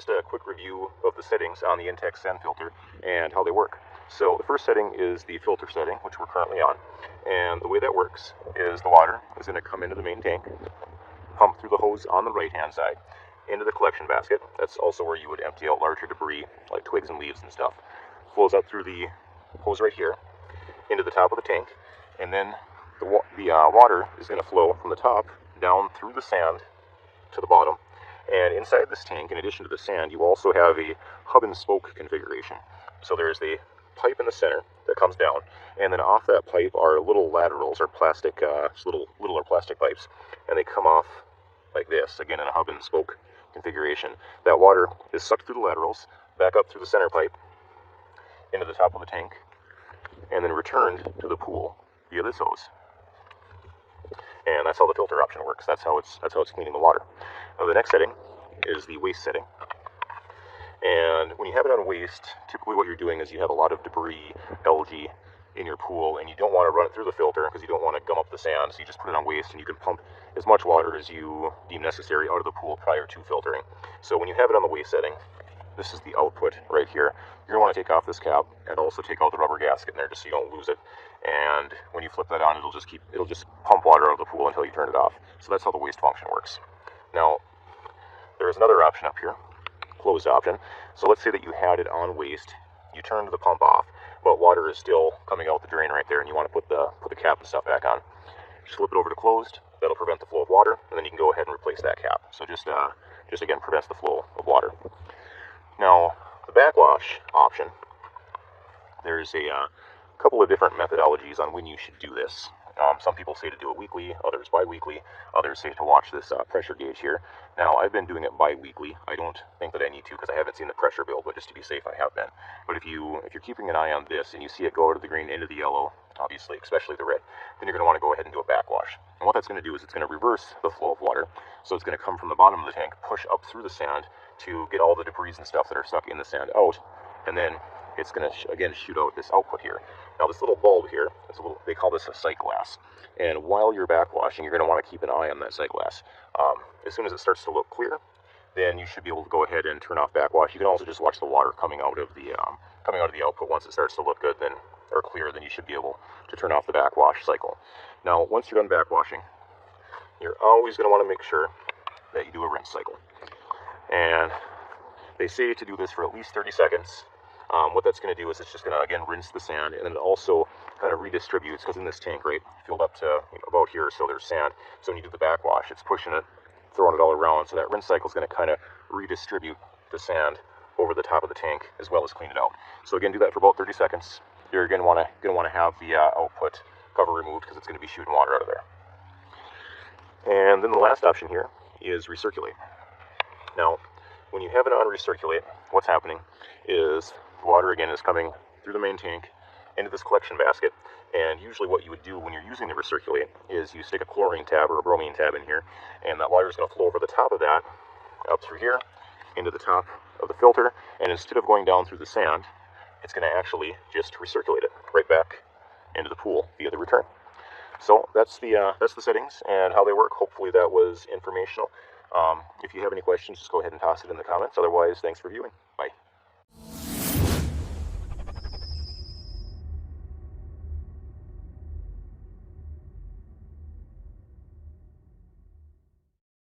just a quick review of the settings on the Intex sand filter and how they work. So the first setting is the filter setting, which we're currently on. And the way that works is the water is going to come into the main tank, pump through the hose on the right-hand side, into the collection basket. That's also where you would empty out larger debris, like twigs and leaves and stuff. Flows out through the hose right here, into the top of the tank, and then the water is going to flow from the top down through the sand to the bottom. And inside this tank, in addition to the sand, you also have a hub and spoke configuration. So there's the pipe in the center that comes down, and then off that pipe are little laterals or plastic, littler plastic pipes, and they come off like this, again in a hub and spoke configuration. That water is sucked through the laterals, back up through the center pipe, into the top of the tank, and then returned to the pool via this hose. And that's how the filter option works. That's how it's cleaning the water. Now the next setting is the waste setting. And when you have it on waste, typically what you're doing is you have a lot of debris, algae in your pool, and you don't want to run it through the filter because you don't want to gum up the sand, so you just put it on waste, and you can pump as much water as you deem necessary out of the pool prior to filtering. So when you have it on the waste setting, this is the output right here. You're going to want to take off this cap and also take out the rubber gasket in there just so you don't lose it. And when you flip that on, it'll just pump water out of the pool until you turn it off. So that's how the waste function works. Now, there is another option up here, closed option. So let's say that you had it on waste, you turned the pump off, but water is still coming out the drain right there, and you want to put the cap and stuff back on. Just flip it over to closed. That'll prevent the flow of water, and then you can go ahead and replace that cap. So just again prevents the flow of water. Now, the backwash option, there's a couple of different methodologies on when you should do this. Some people say to do it weekly, others bi-weekly, others say to watch this pressure gauge here. Now, I've been doing it bi-weekly. I don't think that I need to because I haven't seen the pressure build, but just to be safe, I have been. But if you're keeping an eye on this and you see it go out of the green into the yellow, obviously, especially the red, then you're going to want to go ahead and do a backwash. And what that's going to do is it's going to reverse the flow of water. So it's going to come from the bottom of the tank, push up through the sand to get all the debris and stuff that are stuck in the sand out, and then it's going to, again, shoot out this output here. Now, this little bulb here, they call this a sight glass. And while you're backwashing, you're going to want to keep an eye on that sight glass. As soon as it starts to look clear, then you should be able to go ahead and turn off backwash. You can also just watch the water coming out of the output. Once it starts to look good, or clear, then you should be able to turn off the backwash cycle. Now, once you're done backwashing, you're always going to want to make sure that you do a rinse cycle. And they say to do this for at least 30 seconds. What that's going to do is it's just going to, again, rinse the sand, and then it also kind of redistributes, because in this tank, right, filled up to about here, so there's sand. So when you do the backwash, it's pushing it, throwing it all around. So that rinse cycle is going to kind of redistribute the sand over the top of the tank as well as clean it out. So again, do that for about 30 seconds. You're going to want to have the output cover removed because it's going to be shooting water out of there. And then the last option here is recirculate. Now, when you have it on recirculate, what's happening is the water, again, is coming through the main tank into this collection basket. And usually what you would do when you're using the recirculate is you stick a chlorine tab or a bromine tab in here, and that water is going to flow over the top of that, up through here, into the top of the filter, and instead of going down through the sand, it's going to actually just recirculate it right back into the pool via the return. So that's the settings and how they work. Hopefully that was informational. If you have any questions, just go ahead and toss it in the comments. Otherwise, thanks for viewing. Bye.